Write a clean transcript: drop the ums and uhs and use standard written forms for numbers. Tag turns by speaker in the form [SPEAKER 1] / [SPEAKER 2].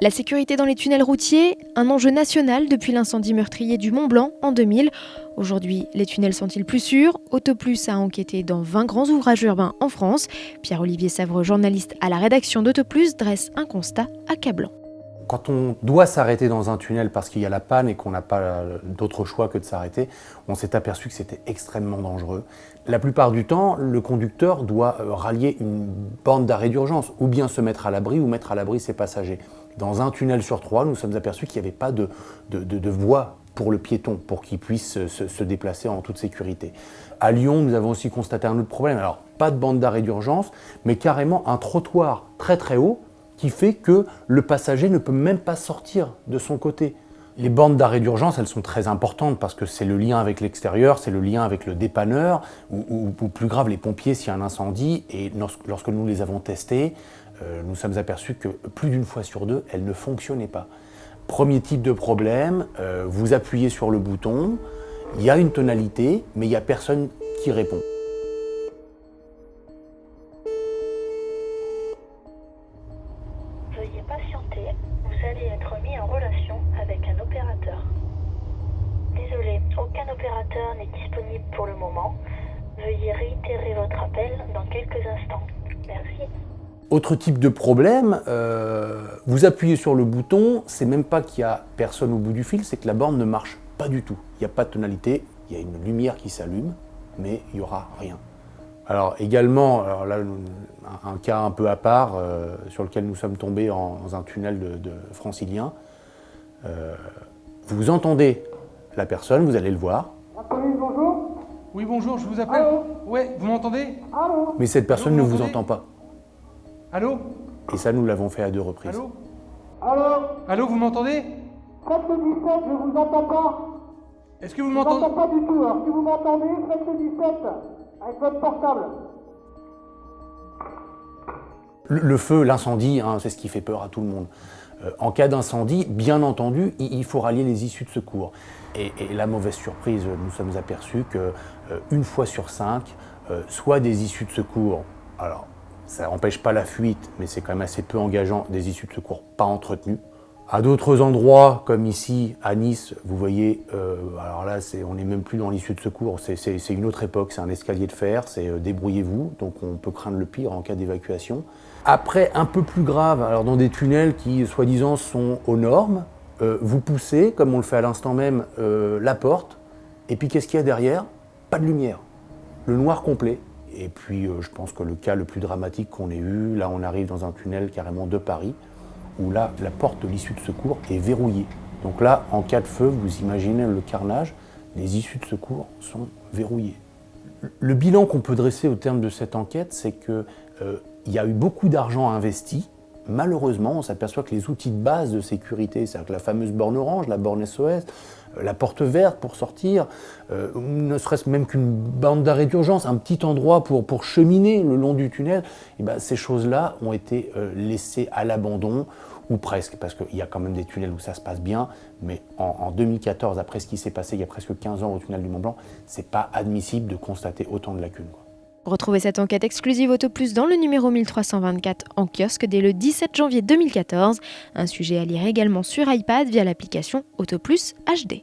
[SPEAKER 1] La sécurité dans les tunnels routiers, un enjeu national depuis l'incendie meurtrier du Mont Blanc en 2000. Aujourd'hui, les tunnels sont-ils plus sûrs ? Autoplus a enquêté dans 20 grands ouvrages urbains en France. Pierre-Olivier Savreux, journaliste à la rédaction d'Autoplus, dresse un constat accablant.
[SPEAKER 2] Quand on doit s'arrêter dans un tunnel parce qu'il y a la panne et qu'on n'a pas d'autre choix que de s'arrêter, on s'est aperçu que c'était extrêmement dangereux. La plupart du temps, le conducteur doit rallier une borne d'arrêt d'urgence ou bien se mettre à l'abri ou mettre à l'abri ses passagers. Dans un tunnel sur 3, nous sommes aperçus qu'il n'y avait pas de voie pour le piéton, pour qu'il puisse se déplacer en toute sécurité. À Lyon, nous avons aussi constaté un autre problème. Alors, pas de bande d'arrêt d'urgence, mais carrément un trottoir très très haut qui fait que le passager ne peut même pas sortir de son côté. Les bornes d'arrêt d'urgence, elles sont très importantes parce que c'est le lien avec l'extérieur, c'est le lien avec le dépanneur, ou plus grave, les pompiers s'il y a un incendie. Et lorsque nous les avons testées, nous sommes aperçus que plus d'une fois sur deux, elles ne fonctionnaient pas. Premier type de problème, vous appuyez sur le bouton, il y a une tonalité, mais il n'y a personne qui répond.
[SPEAKER 3] Veuillez patienter, vous allez être mis en relation avec un opérateur. Désolé, aucun opérateur n'est disponible pour le moment. Veuillez réitérer votre appel dans quelques instants. Merci.
[SPEAKER 2] Autre type de problème, vous appuyez sur le bouton, c'est même pas qu'il y a personne au bout du fil, c'est que la borne ne marche pas du tout. Il n'y a pas de tonalité, il y a une lumière qui s'allume, mais il n'y aura rien. Alors également, là, un cas un peu à part sur lequel nous sommes tombés dans un tunnel de francilien. Vous entendez la personne, vous allez le voir.
[SPEAKER 4] Bonjour. Oui, bonjour, je vous appelle.
[SPEAKER 5] Allô.
[SPEAKER 4] Ouais, vous m'entendez?
[SPEAKER 5] Allô.
[SPEAKER 2] Mais cette personne
[SPEAKER 4] Allô,
[SPEAKER 2] ne
[SPEAKER 4] vous
[SPEAKER 2] vous
[SPEAKER 4] m'entendez?
[SPEAKER 2] entend pas.
[SPEAKER 4] Allô?
[SPEAKER 2] Et ça, nous l'avons fait à 2 reprises.
[SPEAKER 4] Allô?
[SPEAKER 5] Allô.
[SPEAKER 4] Allô, vous m'entendez?
[SPEAKER 5] Faites le 17, je vous entends pas.
[SPEAKER 4] Est-ce que vous
[SPEAKER 5] Je vous entends
[SPEAKER 4] m'entendez?
[SPEAKER 5] pas du tout. Alors si vous m'entendez, faites le 17 avec votre portable.
[SPEAKER 2] Le feu, l'incendie, c'est ce qui fait peur à tout le monde. En cas d'incendie, bien entendu, il faut rallier les issues de secours. Et la mauvaise surprise, nous sommes aperçus que 1 fois sur 5, soit des issues de secours, alors ça n'empêche pas la fuite, mais c'est quand même assez peu engageant, des issues de secours pas entretenues. À d'autres endroits, comme ici, à Nice, vous voyez, alors là, on n'est même plus dans l'issue de secours, c'est une autre époque, c'est un escalier de fer, c'est débrouillez-vous, donc on peut craindre le pire en cas d'évacuation. Après, un peu plus grave, alors dans des tunnels qui, soi-disant, sont aux normes, vous poussez, comme on le fait à l'instant même, la porte, et puis qu'est-ce qu'il y a derrière? Pas de lumière, le noir complet. Et puis, je pense que le cas le plus dramatique qu'on ait eu, là, on arrive dans un tunnel carrément de Paris, où là, la porte de l'issue de secours est verrouillée. Donc là, en cas de feu, vous imaginez le carnage, les issues de secours sont verrouillées. Le bilan qu'on peut dresser au terme de cette enquête, c'est qu'il y a eu beaucoup d'argent investi. Malheureusement, on s'aperçoit que les outils de base de sécurité, c'est-à-dire que la fameuse borne orange, la borne SOS, la porte verte pour sortir, ne serait-ce même qu'une bande d'arrêt d'urgence, un petit endroit pour cheminer le long du tunnel, et ben, ces choses-là ont été laissées à l'abandon, ou presque, parce qu'il y a quand même des tunnels où ça se passe bien, mais en 2014, après ce qui s'est passé il y a presque 15 ans au tunnel du Mont Blanc, c'est pas admissible de constater autant de lacunes, quoi.
[SPEAKER 1] Retrouvez cette enquête exclusive Autoplus dans le numéro 1324 en kiosque dès le 17 janvier 2014. Un sujet à lire également sur iPad via l'application Autoplus HD.